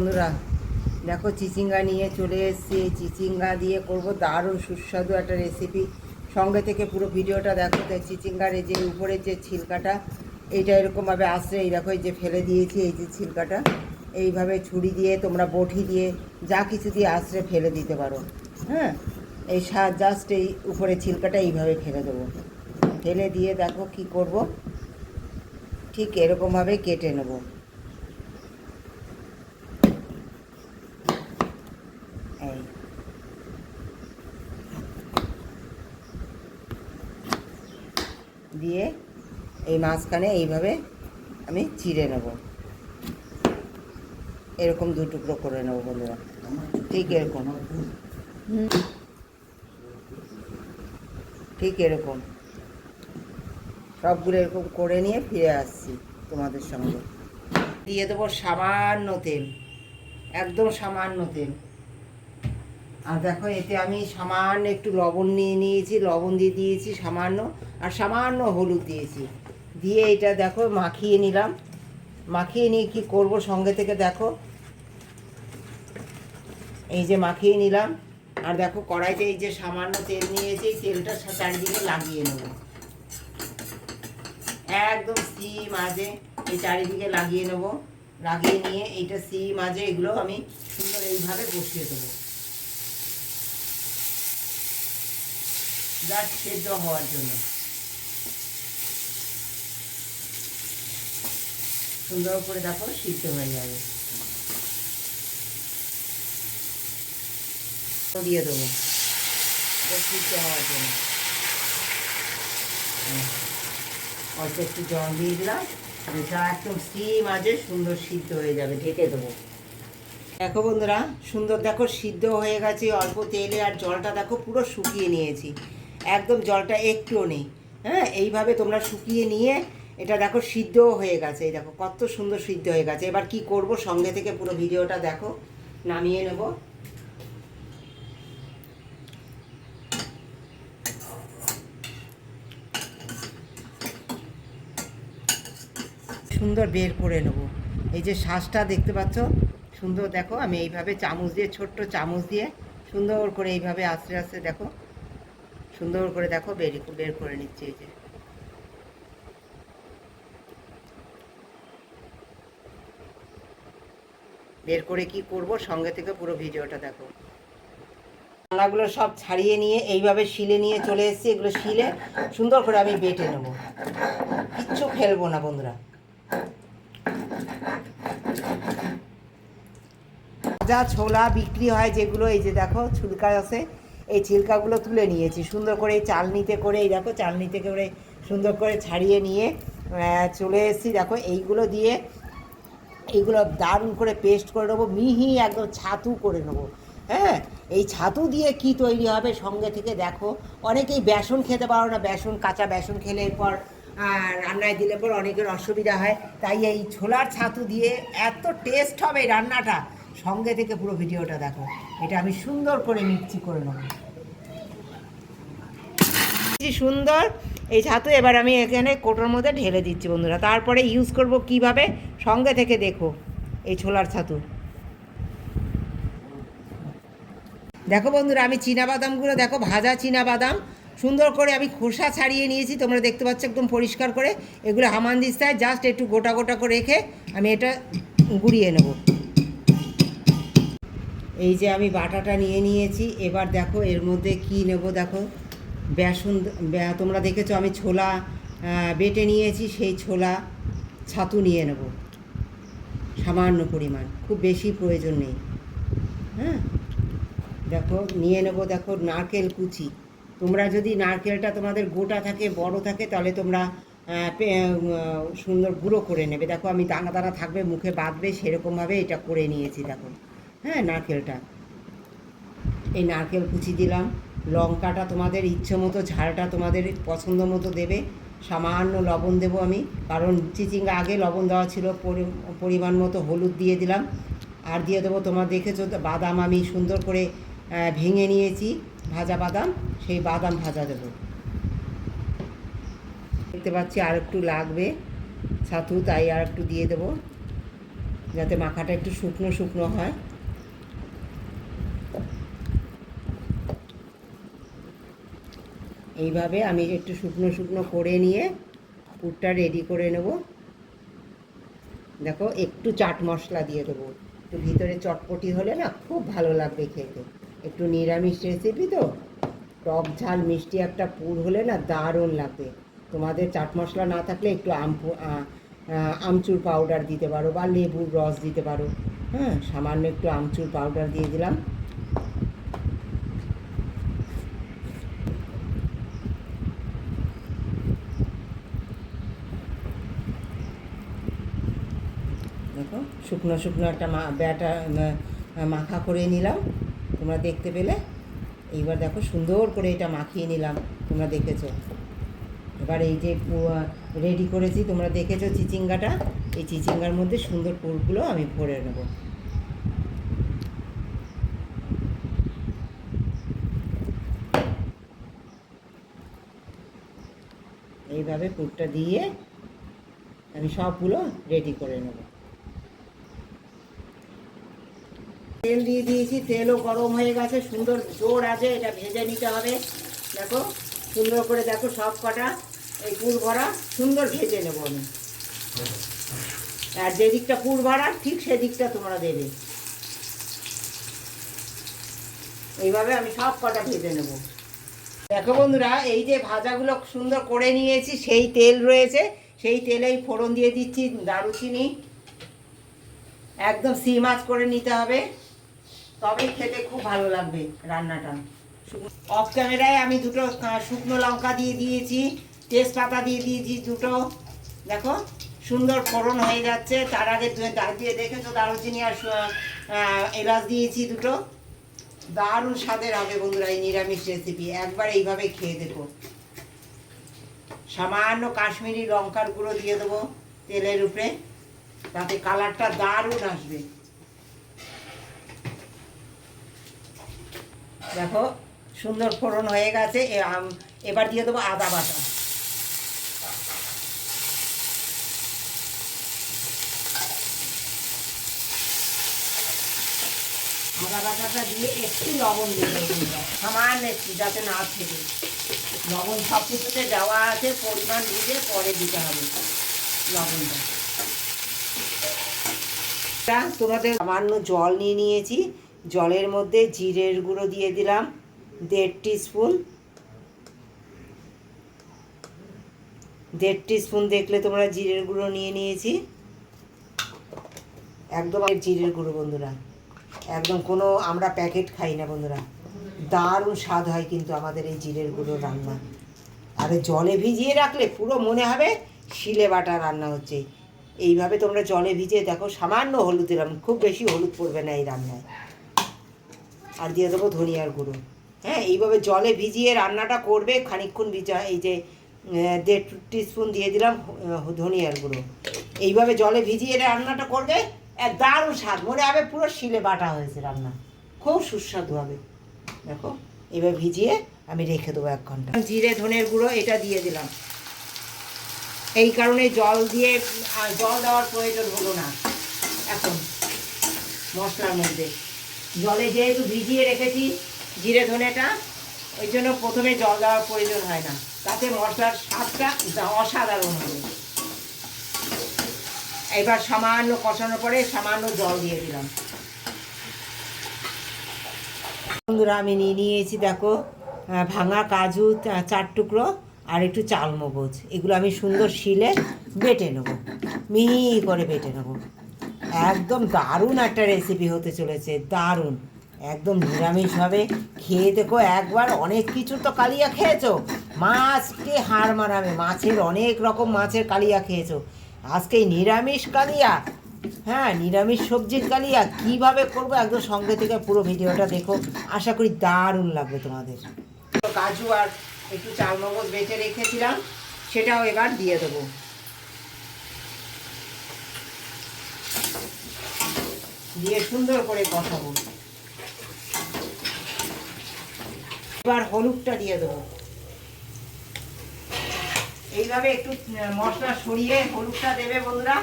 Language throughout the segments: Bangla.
বন্ধুরা, দেখো চিচিঙ্গা নিয়ে চলে এসেছি। এই চিচিঙ্গা দিয়ে করব দারুণ সুস্বাদু একটা রেসিপি। সঙ্গে থেকে পুরো ভিডিওটা দেখো। তাই চিচিঙ্গার এই যে উপরের যে ছিলকাটা, এইটা এরকমভাবে আসছে। এই দেখো, এই যে ফেলে দিয়েছি এই যে ছিলকাটা, এইভাবে ছুরি দিয়ে তোমরা বটি দিয়ে যা কিছু দিয়ে আশ্রে ফেলে দিতে পারো। হ্যাঁ, এই জাস্ট এই উপরে ছিলকাটা এইভাবে ফেলে দেবো। ফেলে দিয়ে দেখো কি করব, ঠিক এরকমভাবে কেটে নেব। এই দিয়ে এই মাঝখানে এইভাবে আমি চিড়ে নেব। এরকম দু টুকরো করে নেব বন্ধুরা, ঠিক এরকম, ঠিক এরকম সবগুলো এরকম করে নিয়ে ফিরে আসছি তোমাদের সঙ্গে। দিয়ে দেবো সামান্য তেল, একদম সামান্য তেল। আর দেখো, এতে আমি সামান্য একটু লবণ নিয়ে নিয়েছি, লবণ দিয়ে দিয়েছি সামান্য, আর সামান্য হলুদ দিয়েছি। দিয়ে এটা দেখো মাখিয়ে নিলাম। মাখিয়ে নিয়ে কী করব সঙ্গে থেকে দেখো, এই যে মাখিয়ে নিলাম। আর দেখো কড়াইতে এই যে সামান্য তেল নিয়েছি, এই তেলটা চারিদিকে লাগিয়ে নেব। একদম সিম আজে এই চারিদিকে লাগিয়ে নেব। লাগিয়ে নিয়ে এইটা সিম আজে এগুলো আমি সুন্দর এইভাবে বসিয়ে দেবো, জাস্ট সেদ্ধ হওয়ার জন্য। সুন্দর করে দেখো সিদ্ধ হয়ে যাবে। দিয়ে দেবো সিদ্ধ হওয়ার জন্য। অল্প একটু জল দিয়ে দিলাম, এটা একদম সিম আজে সুন্দর সিদ্ধ হয়ে যাবে। ঢেকে দেবো। দেখো বন্ধুরা, সুন্দর দেখো সিদ্ধ হয়ে গেছে অল্প তেলে। আর জলটা দেখো পুরো শুকিয়ে নিয়েছি, একদম জলটা একটুও নেই। হ্যাঁ, এইভাবে তোমরা শুকিয়ে নিয়ে এটা দেখো সিদ্ধও হয়ে গেছে। এই দেখো কত সুন্দর সিদ্ধ হয়ে গেছে। এবার কি করব সঙ্গে থেকে পুরো ভিডিওটা দেখো। নামিয়ে নেব। সুন্দর বের করে নেব। এই যে শ্বাসটা দেখতে পাচ্ছ, সুন্দর দেখো আমি এইভাবে চামচ দিয়ে, ছোট্ট চামচ দিয়ে সুন্দর করে এইভাবে আস্তে আস্তে দেখো সুন্দর করে দেখো বের করে নিচ্ছি। এই যে বের করে কি করব সঙ্গে থেকে পুরো ভিডিওটা দেখো। দানাগুলো সব ছাড়িয়ে নিয়ে এইভাবে শিলে নিয়ে চলে এসেছি। এগুলো শিলে সুন্দর করে আমি বেটে নেব, কিচ্ছু ফেলবো না বন্ধুরা। ভাজা ছোলা বিক্রি হয় যেগুলো, এই যে দেখো ছিলকা আছে, এই ছিলকাগুলো তুলে নিয়েছি সুন্দর করে। এই চালনিতে করে, এই দেখো চালনিতে করে সুন্দর করে ছাড়িয়ে নিয়ে চলে এসেছি। দেখো এইগুলো দিয়ে এইগুলো দারুণ করে পেস্ট করে নেবো, মিহি একদম ছাতু করে নেবো। হ্যাঁ, এই ছাতু দিয়ে কি তৈরি হবে সঙ্গে থেকে দেখো। অনেকেই বেসন খেতে পারো না, বেসন কাঁচা বেসন খেলে এরপর রান্নায় দিলে পর অনেকের অসুবিধা হয়। তাই এই ছোলার ছাতু দিয়ে এত টেস্ট হবে রান্নাটা। সঙ্গে থেকে পুরো ভিডিওটা দেখো। এটা আমি সুন্দর করে মিক্সি করে নেব, সুন্দর এই ছাতু। এবার আমি এখানে কোটোর মধ্যে ঢেলে দিচ্ছি বন্ধুরা। তারপরে ইউজ করব কিভাবে সঙ্গে থেকে দেখো। এই ছোলার ছাতু দেখো বন্ধুরা, আমি চীনাবাদামগুলো দেখো, ভাজা চীনাবাদাম সুন্দর করে আমি খোসা ছাড়িয়ে নিয়েছি। তোমরা দেখতে পাচ্ছ একদম পরিষ্কার করে। এগুলো হামানদিস্তায় জাস্ট একটু গোটা গোটা করে রেখে আমি এটা গুঁড়িয়ে নেব। এই যে আমি বাটাটা নিয়ে নিয়েছি। এবার দেখো এর মধ্যে কি নেব দেখো, বেসন। তোমরা দেখেছো আমি ছোলা বেটে নিয়েছি, সেই ছোলা ছাতু নিয়ে নেব সামান্য পরিমাণ, খুব বেশি প্রয়োজন নেই। হ্যাঁ, দেখো নিয়ে নেব। দেখো নারকেল কুচি। তোমরা যদি নারকেলটা তোমাদের গোটা থাকে, বড় থাকে, তাহলে তোমরা সুন্দর গুঁড়ো করে নেবে। দেখো আমি দানা দানা থাকবে, মুখে বাঁধবে, সেরকমভাবে এটা করে নিয়েছি দেখো। হ্যাঁ, নারকেলটা, এই নারকেল কুচি দিলাম। লঙ্কাটা তোমাদের ইচ্ছে মতো, ঝালটা তোমাদের পছন্দ মতো দেবে। সামান্য লবণ দেবো আমি, কারণ চিচিঙ্গা আগে লবণ দেওয়া ছিল। পরিমাণ মতো হলুদ দিয়ে দিলাম। আর দিয়ে দেবো, তোমরা দেখেছো বাদাম আমি সুন্দর করে ভেঙে নিয়েছি, ভাজা বাদাম, সেই বাদাম ভাজা দেবো। দেখতে পাচ্ছি আর একটু লাগবে ছাতু, তাই আর একটু দিয়ে দেবো। যাতে মাখাটা একটু শুকনো শুকনো হয়। এইভাবে আমি একটু শুকনো শুকনো করে নিয়ে পুরটা রেডি করে নেব। দেখো একটু চাট মশলা দিয়ে দেবো, একটু ভিতরে চটপটি হলে না খুব ভালো লাগবে খেতে। একটু নিরামিষ রেসিপি তো, টক ঝাল মিষ্টি একটা পুর হলে না দারুণ লাগবে। তোমাদের চাট মশলা না থাকলে একটু আমচুর পাউডার দিতে পারো বা লেবুর রস দিতে পারো। হ্যাঁ, সামান্য একটু আমচুর পাউডার দিয়ে দিলাম। দেখো শুকনো শুকনো একটা মাখা করে নিলাম, তোমরা দেখতে পেলে। এইবার দেখো সুন্দর করে এটা মাখিয়ে নিলাম, তোমরা দেখেছো। এবার এই যে রেডি করেছি তোমরা দেখেছো চিচিঙ্গাটা, এই চিচিঙ্গার মধ্যে সুন্দর পুরগুলো আমি ভরে নেব। এইভাবে পুরটা দিয়ে আমি সবগুলো রেডি করে নেব। তেল দিয়ে দিয়েছি, তেলও গরম হয়ে গেছে, সুন্দর জোর আছে, এটা ভেজে নিতে হবে। দেখো সুন্দর করে, দেখো সব কটা এই পুর ভরা সুন্দর ভেজে নেব আমি। আর যেদিকটা পুর ভরা ঠিক সেদিকটা তোমরা দেবে। এইভাবে আমি সব কটা ভেজে নেব। দেখো বন্ধুরা, এই যে ভাজাগুলো সুন্দর করে নিয়েছি, সেই তেল রয়েছে, সেই তেলেই ফোড়ন দিয়ে দিচ্ছি দারুচিনি। একদম সিম আঁচ করে নিতে হবে, তবেই খেতে খুব ভালো লাগবে রান্নাটা। অফ ক্যামেরায় আমি দুটো শুকনো লঙ্কা দিয়ে দিয়েছি, তেজপাতা দিয়ে দিয়েছি দুটো। দেখো সুন্দর ফোড়ন হয়ে যাচ্ছে। তার আগে দিয়ে দেখেছো দারুচিনি আর এলাচ দিয়েছি দুটো। দারুণ স্বাদের হবে বন্ধুরা এই নিরামিষ রেসিপি, একবার এইভাবে খেয়ে দেখো। সামান্য কাশ্মীরি লঙ্কার গুঁড়ো দিয়ে দেবো তেলের উপরে, তাতে কালারটা দারুণ আসবে। দেখো সুন্দর ফোড়ন হয়ে গেছে, এবার দিয়ে দেবো আদা বাটা। আদা বাটাটা দিয়ে একটু লবণ দেবো, সামান্য একটু, যাতে না থেকে। লবণ সব কিছুতে দেওয়া আছে, পরিমাণ বুঝে পরে দিতে হবে লবণটা। তোমাদের সামান্য জল নিয়ে নিয়েছি, জলের মধ্যে জিরের গুঁড়ো দিয়ে দিলাম 1.5 টিস্পুন। 1.5 টিস্পুন দেখলে তোমরা জিরের গুঁড়ো নিয়ে নিয়েছি। একদম জিরের গুঁড়ো বন্ধুরা, একদম কোনো আমরা প্যাকেট খাই না বন্ধুরা। দারুণ স্বাদ হয় কিন্তু আমাদের এই জিরের গুঁড়ো রান্না। আর জলে ভিজিয়ে রাখলে পুরো মনে হবে শিলে বাটা রান্না হচ্ছে। এইভাবে তোমরা জলে ভিজিয়ে দেখো। সামান্য হলুদ দিলাম, খুব বেশি হলুদ পড়বে না এই রান্নায়। আর দিয়ে দেবো ধনিয়ার গুঁড়ো। হ্যাঁ, এইভাবে জলে ভিজিয়ে রান্নাটা করবে খানিকক্ষণ এই যে 1.5 টিস্পুন দিয়ে দিলাম ধনিয়ার গুঁড়ো। এইভাবে জলে ভিজিয়ে রান্নাটা করবে, এক দারুণ স্বাদ, মনে হবে পুরো শিলে বাটা হয়েছে রান্না, খুব সুস্বাদু হবে। দেখো এবার ভিজিয়ে আমি রেখে দেবো 1 ঘন্টা। জিরে ধনের গুঁড়ো এটা দিয়ে দিলাম, এই কারণে জল দেওয়ার প্রয়োজন হলো না এখন মশলার মধ্যে। জলে যেহেতু ভিজিয়ে রেখেছি জিরে ধনেটা, ওই জন্য প্রথমে জল দেওয়ার প্রয়োজন হয় না, তাতে মশলার স্বাদটা অসাধারণ হবে। এবার সামান্য কষানোর পরে সামান্য জল দিয়ে দিলাম। বন্ধুরা আমি নিয়েছি দেখো ভাঙা কাজু 4 টুকরো আর একটু চালমগজ, এগুলো আমি সুন্দর শিলে বেটে নেবো, মিহি করে বেটে নেবো। একদম দারুণ একটা রেসিপি হতে চলেছে, দারুণ, একদম নিরামিষভাবে খেয়ে দেখো একবার। অনেক কিছু তো কালিয়া খেয়েছো, মাছকে হার মানাবে, মাছের অনেক রকম মাছের কালিয়া খেয়েছো, আজকে নিরামিষ কালিয়া। হ্যাঁ, নিরামিষ সবজির কালিয়া কীভাবে করবো একদম সঙ্গে থেকে পুরো ভিডিওটা দেখো, আশা করি দারুণ লাগবে তোমাদের। কাজু আর একটু চালমগজ বেটে রেখেছিলাম, সেটাও এবার দিয়ে দেবো। দিয়ে সুন্দর করে কষাবো। এবার হলুদটা দিয়ে দেবো। এইভাবে একটু মশলা সরিয়ে হলুদটা দেবে বন্ধুরা,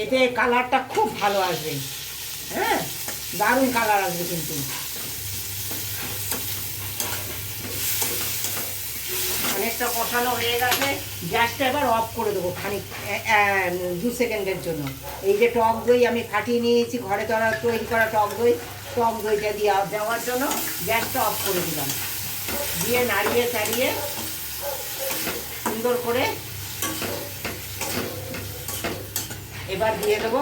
এতে কালারটা খুব ভালো আসবে। হ্যাঁ, দারুণ কালার আসবে কিন্তু। অনেকটা কষানো হয়ে গেছে, গ্যাসটা এবার অফ করে দেবো খানিক 2 সেকেন্ডের জন্য। এই যে টক দই আমি ফাটিয়ে নিয়েছি, ঘরে তৈরি করা টক দইটা দেওয়ার জন্য গ্যাসটা অফ করে দিলাম। দিয়ে নাড়িয়ে চাড়িয়ে সুন্দর করে এবার দিয়ে দেবো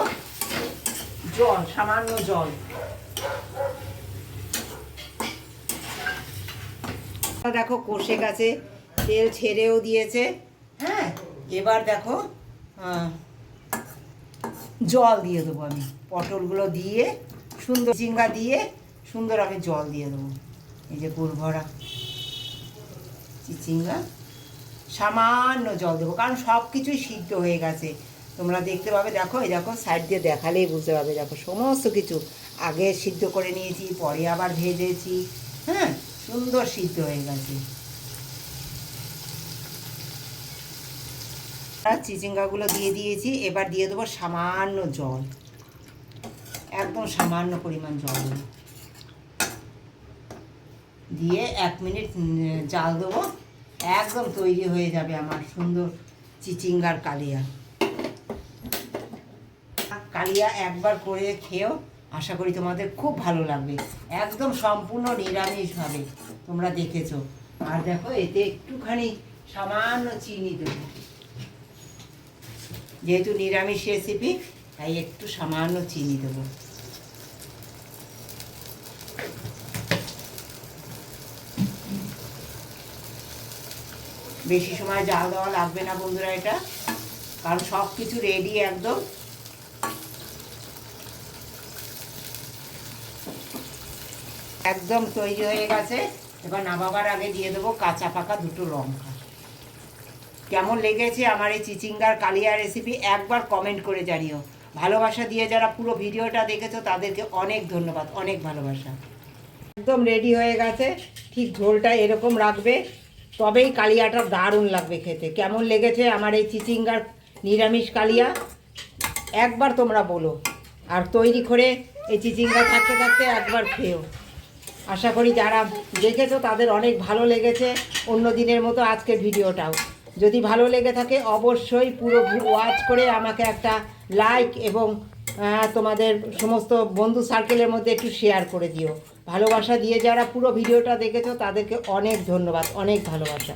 জল, সামান্য জল। দেখো কষে গেছে, তেল ছেড়েও দিয়েছে। হ্যাঁ, এবার দেখো জল দিয়ে দেবো আমি। পটলগুলো দিয়ে সুন্দর, চিংড়া দিয়ে সুন্দর আমি জল দিয়ে দেবো। এই যে পুর ভরা চিচিঙ্গা, সামান্য জল দেবো, কারণ সব কিছুই সিদ্ধ হয়ে গেছে। তোমরা দেখতে পাবে, দেখো এই দেখো সাইড দিয়ে দেখালেই বুঝতে পারবে। দেখো সমস্ত কিছু আগে সিদ্ধ করে নিয়েছি, পরে আবার ভেজেছি। হ্যাঁ, সুন্দর সিদ্ধ হয়ে গেছে। চিচিঙ্গাগুলো দিয়ে দিয়েছি, এবার দিয়ে দেবো সামান্য জল, একদম সামান্য পরিমাণ জল দেবো। দিয়ে 1 মিনিট জাল দেবো, একদম তৈরি হয়ে যাবে আমার সুন্দর চিচিঙ্গার কালিয়া। কালিয়া একবার করে খেয়েও, আশা করি তোমাদের খুব ভালো লাগবে। একদম সম্পূর্ণ নিরামিষভাবে তোমরা দেখেছো। আর দেখো এতে একটুখানি সামান্য চিনি দেবো, যেহেতু নিরামিষ রেসিপি তাই একটু সামান্য চিনি দেবো। বেশি সময় জাল দেওয়া লাগবে না বন্ধুরা এটা, কারণ সব কিছু রেডি একদম। একদম তৈরি হয়ে গেছে। এবার নামাবার আগে দিয়ে দেবো কাঁচা পাকা 2টো লঙ্কা। কেমন লেগেছে আমার এই চিচিঙ্গার কালিয়া রেসিপি একবার কমেন্ট করে জানিও। ভালোবাসা দিয়ে যারা পুরো ভিডিওটা দেখেছো তাদেরকে অনেক ধন্যবাদ, অনেক ভালোবাসা। একদম রেডি হয়ে গেছে। ঠিক ঝোলটা এরকম রাখবে, তবেই কালিয়াটা দারুণ লাগবে খেতে। কেমন লেগেছে আমার এই চিচিঙ্গার নিরামিষ কালিয়া একবার তোমরা বলো। আর তৈরি করে এই চিচিঙ্গা থাকতে থাকতে একবার খেও। আশা করি যারা দেখেছো তাদের অনেক ভালো লেগেছে, অন্য দিনের মতো আজকের ভিডিওটাও। যদি ভালো লেগে থাকে অবশ্যই পুরো ওয়াচ করে আমাকে একটা লাইক এবং তোমাদের সমস্ত বন্ধু সার্কেলের মধ্যে একটু শেয়ার করে দিও। ভালোবাসা দিয়ে যারা পুরো ভিডিওটা দেখেছো তাদেরকে অনেক ধন্যবাদ, অনেক ভালোবাসা।